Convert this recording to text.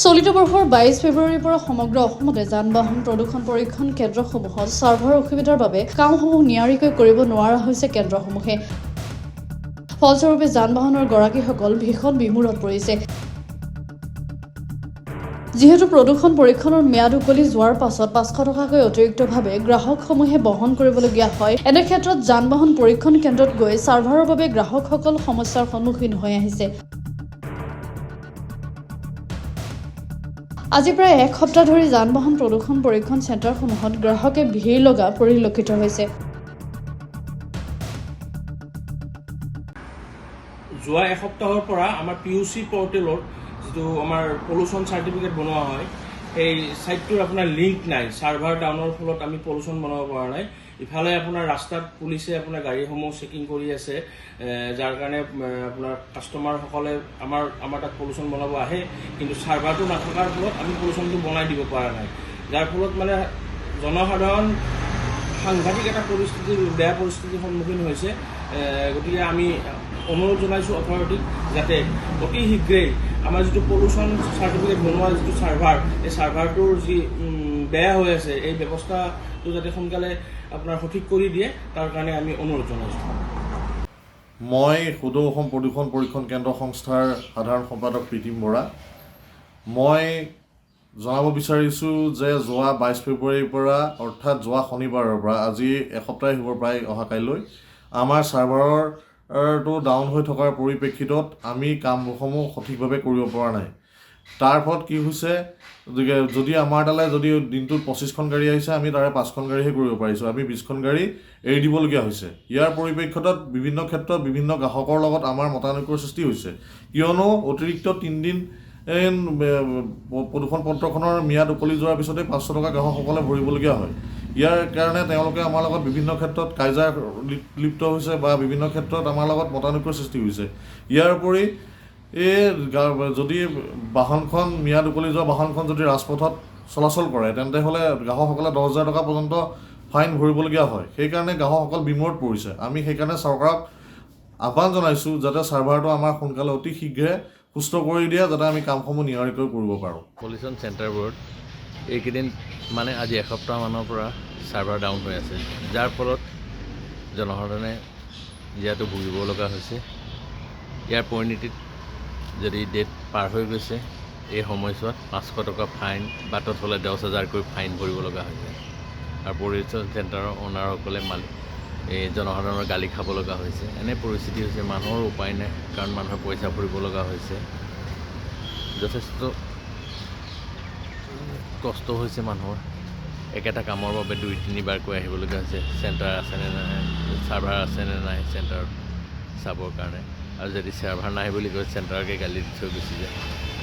চলিত বৰ্ষৰ 22 ফেব্ৰুৱাৰীৰ পৰা সমগ্ৰ অসমতে যান-বাহন প্ৰদূষণ পৰীক্ষণ কেন্দ্ৰসমূহত ছাৰ্ভাৰ অসুবিধাৰ বাবে কামসমূহ নিয়াৰিকৈ কৰিব নোৱাৰা হৈছে কেন্দ্ৰসমূহে। ফলস্বৰূপে যান-বাহনৰ গৰাকীসকল ভীষণ বিমূৰত পৰিছে। যিহেতু প্ৰদূষণ পৰীক্ষণৰ ম্যাদ উকলি যোৱাৰ পাছত 500 টকাকৈ অতিৰিক্তভাৱে গ্ৰাহকসমূহে বহন কৰিবলগীয়া হয়, এনে ক্ষেত্ৰত যান-বাহন পৰীক্ষণ কেন্দ্ৰত গৈ ছাৰ্ভাৰৰ বাবে গ্ৰাহকসকল সমস্যাৰ সন্মুখীন হৈ আহিছে। আজি প্ৰায় এক সপ্তাহ ধৰি যান-বাহন প্ৰদূষণ পৰীক্ষণ চেণ্টাৰসমূহত গ্ৰাহকে ভিৰ লগা পৰিলক্ষিত হৈছে। যোৱা এসপ্তাহৰ পৰা আমাৰ PUC পৰ্টেলত যিটো আমাৰ পলিউশ্যন চাৰ্টিফিকেট বনোৱা হয়, সেই ছাইটটোৰ আপোনাৰ লিংক নাই। ছাৰ্ভাৰ ডাউনৰ ফলত আমি পলিউশ্যন বনাব পৰা নাই। ইফালে আপোনাৰ ৰাস্তাত পুলিচে আপোনাৰ গাড়ীসমূহ চেকিং কৰি আছে, যাৰ কাৰণে আপোনাৰ কাষ্টমাৰসকলে আমাৰ তাত পলিউশ্যন বনাব আহে, কিন্তু ছাৰ্ভাৰটো নথকাৰ ফলত আমি পলিউশ্যনটো বনাই দিব পৰা নাই। যাৰ ফলত মানে জনসাধাৰণ সাংঘাতিক এটা বেয়া পৰিস্থিতিৰ সন্মুখীন হৈছে। গতিকে আমি অনুৰোধ জনাইছোঁ অথৰিটিক যাতে অতি শীঘ্ৰেই আমাৰ যিটো পলিউশ্যন চাৰ্টিফিকেট বনোৱা যিটো ছাৰ্ভাৰ, এই ছাৰ্ভাৰটোৰ যি বেয়া হৈ আছে, এই ব্যৱস্থাটো যাতে সোনকালে আপোনাৰ সঠিক কৰি দিয়ে, তাৰ কাৰণে আমি অনুৰোধ জনাইছোঁ। মই সদৌ অসম প্ৰদূষণ পৰীক্ষণ কেন্দ্ৰ সংস্থাৰ সাধাৰণ সম্পাদক প্ৰীতিম বৰা। মই জনাব বিচাৰিছোঁ যে যোৱা 22 ফেব্ৰুৱাৰীৰ পৰা অৰ্থাৎ যোৱা শনিবাৰৰ পৰা আজি এসপ্তাহ হ'ব প্ৰায় অহা কাইলৈ আমাৰ ছাৰ্ভাৰটো ডাউন হৈ থকাৰ পৰিপ্ৰেক্ষিতত আমি কামসমূহ সঠিকভাৱে কৰিব পৰা নাই। তাৰ ফলত কি হৈছে, যদি আমাৰ তালৈ যদি দিনটোত 25খন গাড়ী আহিছে, আমি তাৰে 5খন গাড়ীহে কৰিব পাৰিছোঁ। আমি 20খন গাড়ী এৰি দিবলগীয়া হৈছে। ইয়াৰ পৰিপ্ৰেক্ষিতত বিভিন্ন ক্ষেত্ৰত বিভিন্ন গ্ৰাহকৰ লগত আমাৰ মতানৈক্যৰ সৃষ্টি হৈছে, কিয়নো অতিৰিক্ত 3 দিন প্ৰদূষণ পত্ৰখনৰ ম্যাদ উকলি যোৱাৰ পিছতে 500 টকা গ্ৰাহকসকলে ভৰিবলগীয়া হয়। ইয়াৰ কাৰণে তেওঁলোকে আমাৰ লগত বিভিন্ন ক্ষেত্ৰত কাইজাৰ লিপ্ত হৈছে বা বিভিন্ন ক্ষেত্ৰত আমাৰ লগত মতানৈক্যৰ সৃষ্টি হৈছে। ইয়াৰ উপৰি যদি বাহনখন ম্যাদ উকলি যোৱা বাহনখন যদি ৰাজপথত চলাচল কৰে, তেন্তে হ'লে গ্ৰাহকসকলে 10,000 টকা পৰ্যন্ত ফাইন ভৰিবলগীয়া হয়। সেইকাৰণে গ্ৰাহকসকল বিমূৰত পৰিছে। আমি সেইকাৰণে চৰকাৰক আহ্বান জনাইছোঁ যাতে ছাৰ্ভাৰটো আমাৰ সোনকালে অতি শীঘ্ৰে সুস্থ কৰি দিয়ে, যাতে আমি কামসমূহ নিয়াৰিকৈ কৰিব পাৰোঁ। পলিউশ্যন চেণ্টাৰবোৰত এইকেইদিন মানে আজি এসপ্তাহমানৰ পৰা ছাৰ্ভাৰ ডাউন হৈ আছে, যাৰ ফলত জনসাধাৰণে ইয়াতো ভুগিব লগা হৈছে। ইয়াৰ পৰিণতিত যদি ডেট পাৰ হৈ গৈছে, এই সময়ছোৱাত 500 টকা ফাইন, বাটত হ'লে 10,000কৈ ফাইন ভৰিব লগা হৈছে। আৰু পলিউশ্যন চেণ্টাৰৰ অ'নাৰসকলে এই জনসাধাৰণৰ গালি খাব লগা হৈছে। এনে পৰিস্থিতি হৈছে, মানুহৰ উপায় নাই, কাৰণ মানুহৰ পইচা ভৰিব লগা হৈছে। যথেষ্ট কষ্ট হৈছে মানুহৰ। একেটা কামৰ বাবে 2-3 বাৰকৈ আহিবলগীয়া হৈছে। চেণ্টাৰ আছেনে নাই, ছাৰ্ভাৰ আছেনে নাই চেণ্টাৰত চাবৰ কাৰণে। আৰু যদি ছাৰ্ভাৰ নাই বুলি কয়, চেণ্টাৰকে গালি দি থৈ গুচি যায়।